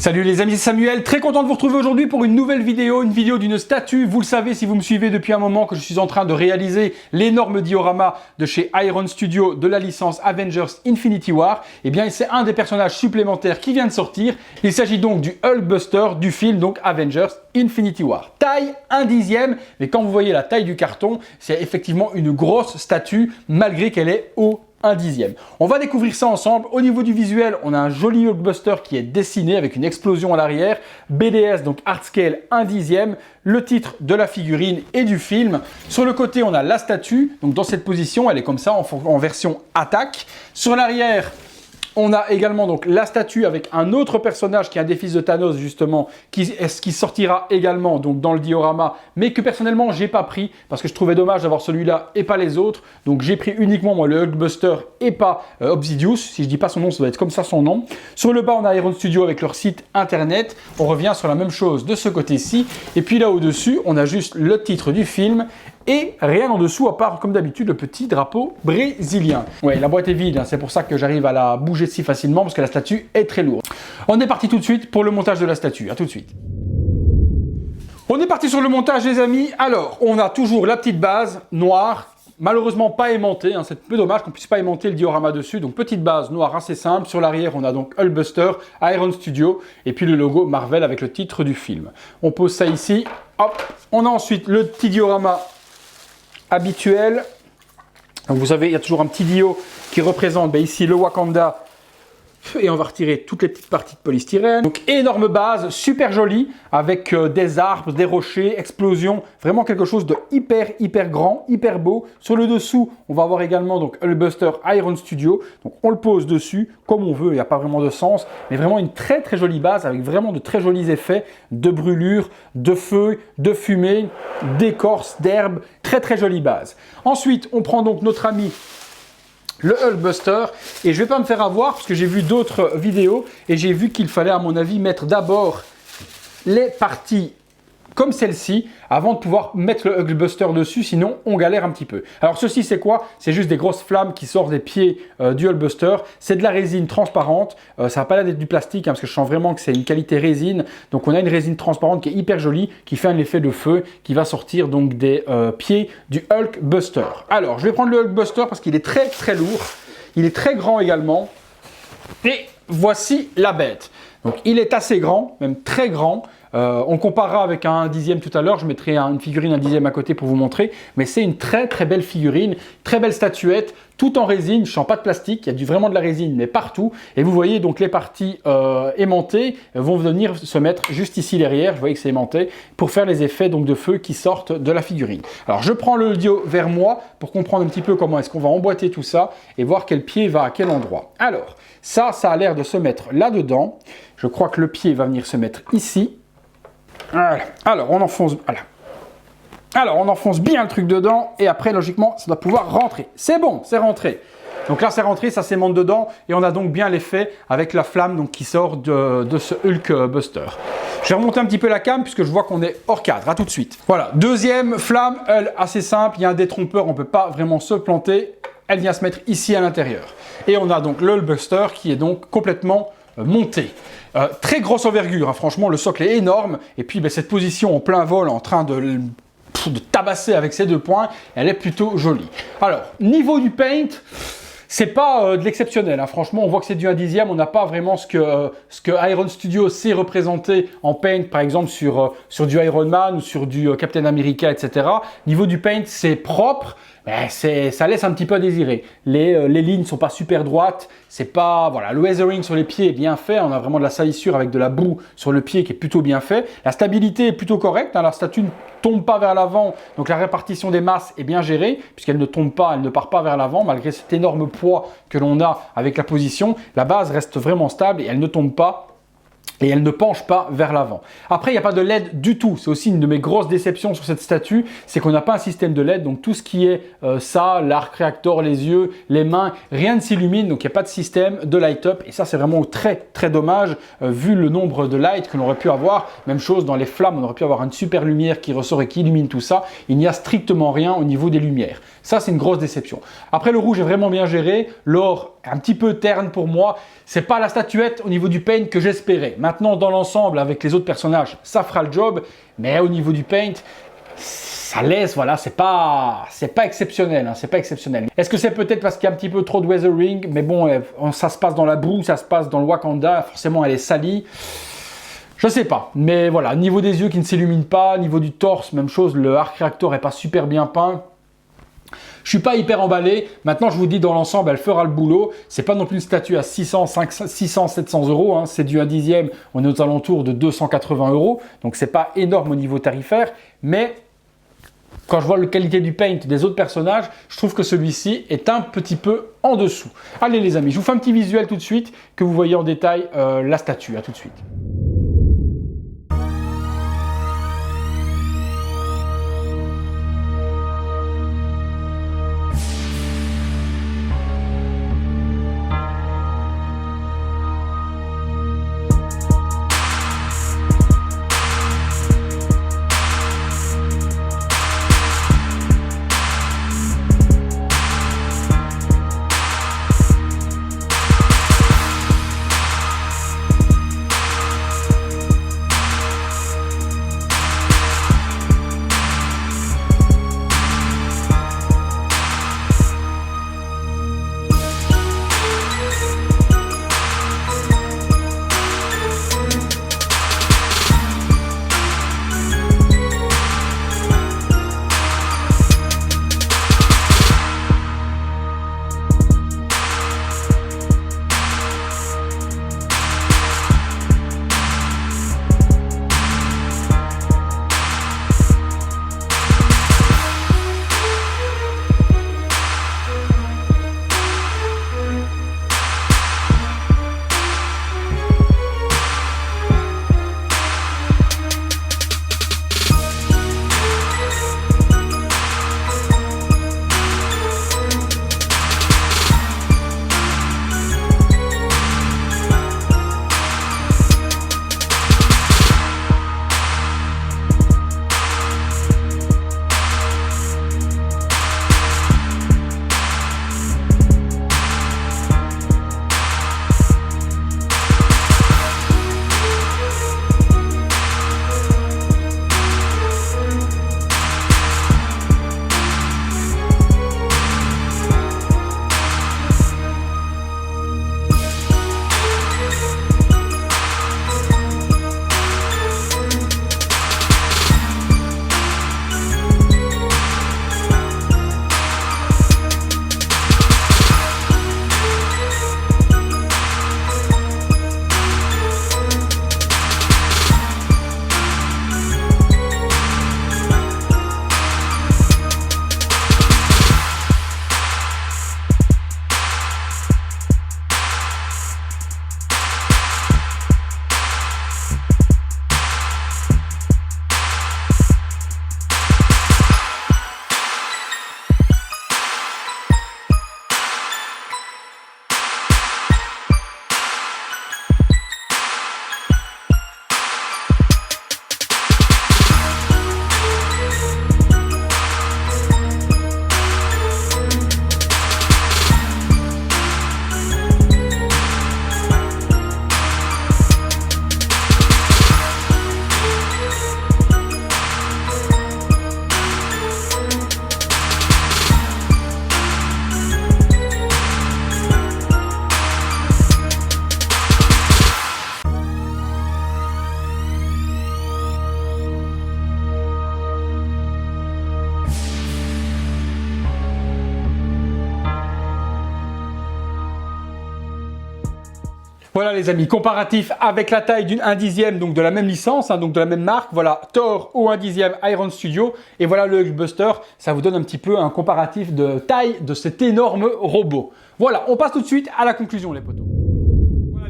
Salut les amis, c'est Samuel, très content de vous retrouver aujourd'hui pour une nouvelle vidéo, d'une statue. Vous le savez si vous me suivez depuis un moment que je suis en train de réaliser l'énorme diorama de chez Iron Studio de la licence Avengers Infinity War. Et bien c'est un des personnages supplémentaires qui vient de sortir. Il s'agit donc du Hulkbuster du film donc Avengers Infinity War. Taille 1/10, mais quand vous voyez la taille du carton, c'est effectivement une grosse statue malgré qu'elle est au 1/10. On va découvrir ça ensemble. Au niveau du visuel, on a un joli Hulkbuster qui est dessiné avec une explosion à l'arrière. BDS, donc Art Scale 1/10, le titre de la figurine et du film. Sur le côté, on a la statue. Donc dans cette position, elle est comme ça en version attaque. Sur l'arrière, on a également donc la statue avec un autre personnage qui est un des fils de Thanos justement, qui sortira également donc dans le diorama, mais que personnellement j'ai pas pris parce que je trouvais dommage d'avoir celui-là et pas les autres. Donc j'ai pris uniquement moi le Hulkbuster et pas Obsidious. Si je dis pas son nom, ça doit être comme ça son nom. Sur le bas, on a Iron Studio avec leur site internet. On revient sur la même chose de ce côté-ci. Et puis là au-dessus, on a juste le titre du film. Et rien en dessous à part, comme d'habitude, le petit drapeau brésilien. Ouais, la boîte est vide, hein, c'est pour ça que j'arrive à la bouger si facilement, parce que la statue est très lourde. On est parti tout de suite pour le montage de la statue. À tout de suite. On est parti sur le montage, les amis. Alors, on a toujours la petite base noire, malheureusement pas aimantée. Hein, c'est un peu dommage qu'on ne puisse pas aimanter le diorama dessus. Donc, petite base noire assez simple. Sur l'arrière, on a donc Hulkbuster, Iron Studio, et puis le logo Marvel avec le titre du film. On pose ça ici. Hop. On a ensuite le petit diorama habituel. Donc vous savez, il y a toujours un petit dio qui représente ici le Wakanda. Et on va retirer toutes les petites parties de polystyrène. Donc énorme base, super jolie, avec des arbres, des rochers, explosions. Vraiment quelque chose de hyper grand, hyper beau. Sur le dessous, on va avoir également donc Hulkbuster Iron Studio. Donc on le pose dessus comme on veut, il n'y a pas vraiment de sens. Mais vraiment une très jolie base avec vraiment de très jolis effets de brûlure, de feu, de fumée, d'écorce, d'herbe. Très jolie base. Ensuite, on prend donc notre ami le Hulkbuster, et je ne vais pas me faire avoir parce que j'ai vu d'autres vidéos et j'ai vu qu'il fallait à mon avis mettre d'abord les parties comme celle-ci avant de pouvoir mettre le Hulkbuster dessus, sinon on galère un petit peu. Alors ceci c'est quoi? C'est juste des grosses flammes qui sortent des pieds du Hulkbuster. C'est de la résine transparente, ça n'a pas l'air d'être du plastique parce que je sens vraiment que c'est une qualité résine. Donc on a une résine transparente qui est hyper jolie, qui fait un effet de feu, qui va sortir donc des pieds du Hulkbuster. Alors je vais prendre le Hulkbuster parce qu'il est très lourd, il est très grand également. Et voici la bête. Donc il est assez grand, même très grand. On comparera avec un 1/10 tout à l'heure, je mettrai une figurine 1/10 à côté pour vous montrer, mais c'est une très belle figurine, très belle statuette, tout en résine, je sens pas de plastique, il y a vraiment de la résine, mais partout, et vous voyez donc les parties aimantées vont venir se mettre juste ici derrière, vous voyez que c'est aimanté, pour faire les effets donc de feu qui sortent de la figurine. Alors je prends le dio vers moi pour comprendre un petit peu comment est-ce qu'on va emboîter tout ça, et voir quel pied va à quel endroit. Alors, ça a l'air de se mettre là-dedans, je crois que le pied va venir se mettre ici. Voilà. Alors on enfonce bien le truc dedans et après logiquement ça doit pouvoir rentrer. C'est bon, c'est rentré. Donc là c'est rentré, ça s'aimante dedans et on a donc bien l'effet avec la flamme donc, qui sort de ce Hulkbuster. Je vais remonter un petit peu la cam puisque je vois qu'on est hors cadre. À tout de suite. Voilà, deuxième flamme, elle assez simple, il y a un détrompeur, on ne peut pas vraiment se planter. Elle vient se mettre ici à l'intérieur. Et on a donc le Hulkbuster qui est donc complètement monté. Très grosse envergure, hein. Franchement le socle est énorme et puis cette position en plein vol en train de tabasser avec ses deux poings, elle est plutôt jolie. Alors niveau du paint, c'est pas de l'exceptionnel, hein. Franchement on voit que c'est du 1/10, on n'a pas vraiment ce que Iron Studio sait représenter en paint par exemple sur du Iron Man ou sur du Captain America, etc. Niveau du paint c'est propre, mais ça laisse un petit peu à désirer. Les lignes ne sont pas super droites, c'est pas, voilà, le weathering sur les pieds est bien fait, on a vraiment de la salissure avec de la boue sur le pied qui est plutôt bien fait. La stabilité est plutôt correcte, hein, la statue ne tombe pas vers l'avant, donc la répartition des masses est bien gérée, puisqu'elle ne tombe pas, elle ne part pas vers l'avant, malgré cet énorme poids que l'on a avec la position. La base reste vraiment stable et elle ne tombe pas. Et elle ne penche pas vers l'avant. Après, il n'y a pas de LED du tout. C'est aussi une de mes grosses déceptions sur cette statue, c'est qu'on n'a pas un système de LED. Donc tout ce qui est ça, l'arc réacteur, les yeux, les mains, rien ne s'illumine. Donc il n'y a pas de système de light-up. Et ça, c'est vraiment très dommage vu le nombre de lights que l'on aurait pu avoir. Même chose dans les flammes, on aurait pu avoir une super lumière qui ressort et qui illumine tout ça. Il n'y a strictement rien au niveau des lumières. Ça, c'est une grosse déception. Après, le rouge est vraiment bien géré. L'or, un petit peu terne pour moi. C'est pas la statuette au niveau du paint que j'espérais. Maintenant, Maintenant, dans l'ensemble, avec les autres personnages, ça fera le job. Mais au niveau du paint, ça laisse, voilà, c'est pas exceptionnel, hein, c'est pas exceptionnel. Est-ce que c'est peut-être parce qu'il y a un petit peu trop de weathering? Mais bon, ça se passe dans la boue, ça se passe dans le Wakanda, forcément elle est salie. Je sais pas, mais voilà, niveau des yeux qui ne s'illuminent pas, niveau du torse, même chose, le arc réacteur est pas super bien peint. Je suis pas hyper emballé. Maintenant, je vous dis, dans l'ensemble, elle fera le boulot. C'est pas non plus une statue à 600, 700 euros. Hein. C'est du 1/10e. On est aux alentours de 280 euros. Donc, c'est pas énorme au niveau tarifaire. Mais quand je vois la qualité du paint des autres personnages, je trouve que celui-ci est un petit peu en dessous. Allez, les amis, je vous fais un petit visuel tout de suite que vous voyez en détail la statue. À tout de suite. Voilà les amis, comparatif avec la taille d'une 1/10e, donc de la même licence, hein, donc de la même marque. Voilà, Thor au 1/10e Iron Studio. Et voilà le Hulkbuster, ça vous donne un petit peu un comparatif de taille de cet énorme robot. Voilà, on passe tout de suite à la conclusion les potos.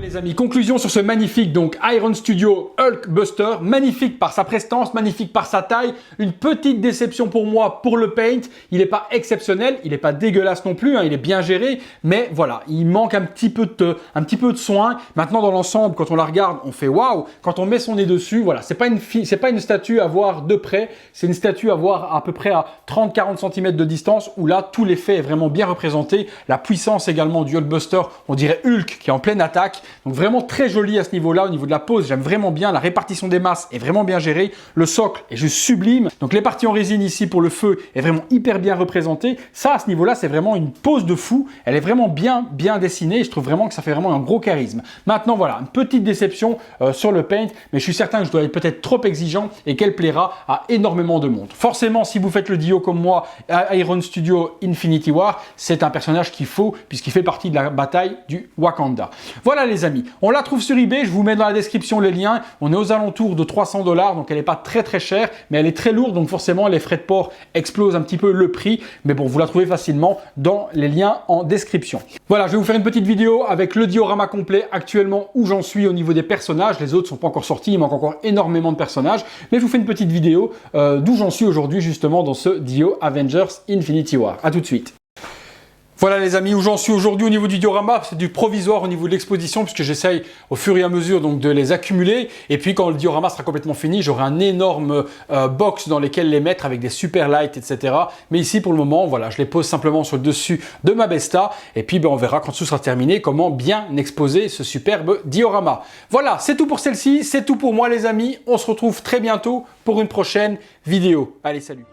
Les amis, conclusion sur ce magnifique donc Iron Studio Hulkbuster, magnifique par sa prestance, magnifique par sa taille, une petite déception pour moi pour le paint, il n'est pas exceptionnel, il n'est pas dégueulasse non plus, hein, il est bien géré, mais voilà, il manque un petit peu de soin. Maintenant dans l'ensemble, quand on la regarde, on fait waouh, quand on met son nez dessus, voilà, c'est pas une statue à voir de près, c'est une statue à voir à peu près à 30-40 cm de distance, où là tout l'effet est vraiment bien représenté, la puissance également du Hulkbuster, on dirait Hulk qui est en pleine attaque. Donc vraiment très joli à ce niveau-là, au niveau de la pose, j'aime vraiment bien. La répartition des masses est vraiment bien gérée. Le socle est juste sublime. Donc les parties en résine ici pour le feu est vraiment hyper bien représentée. Ça, à ce niveau-là, c'est vraiment une pose de fou. Elle est vraiment bien dessinée et je trouve vraiment que ça fait vraiment un gros charisme. Maintenant, voilà, une petite déception sur le paint, mais je suis certain que je dois être peut-être trop exigeant et qu'elle plaira à énormément de monde. Forcément, si vous faites le Dio comme moi, Iron Studio Infinity War, c'est un personnage qu'il faut puisqu'il fait partie de la bataille du Wakanda. Voilà les amis, on la trouve sur eBay, je vous mets dans la description les liens. On est aux alentours de 300 $, donc elle n'est pas très chère, mais elle est très lourde, donc forcément les frais de port explosent un petit peu le prix. Mais bon, vous la trouvez facilement dans les liens en description. Voilà, je vais vous faire une petite vidéo avec le diorama complet actuellement où j'en suis au niveau des personnages. Les autres sont pas encore sortis, il manque encore énormément de personnages, mais je vous fais une petite vidéo d'où j'en suis aujourd'hui justement dans ce Dio Avengers Infinity War. À tout de suite. Voilà les amis, où j'en suis aujourd'hui au niveau du diorama, c'est du provisoire au niveau de l'exposition puisque j'essaye au fur et à mesure donc de les accumuler et puis quand le diorama sera complètement fini, j'aurai un énorme box dans lequel les mettre avec des super lights, etc. Mais ici pour le moment, voilà, je les pose simplement sur le dessus de ma Besta et puis on verra quand tout sera terminé comment bien exposer ce superbe diorama. Voilà, c'est tout pour celle-ci, c'est tout pour moi les amis, on se retrouve très bientôt pour une prochaine vidéo. Allez, salut!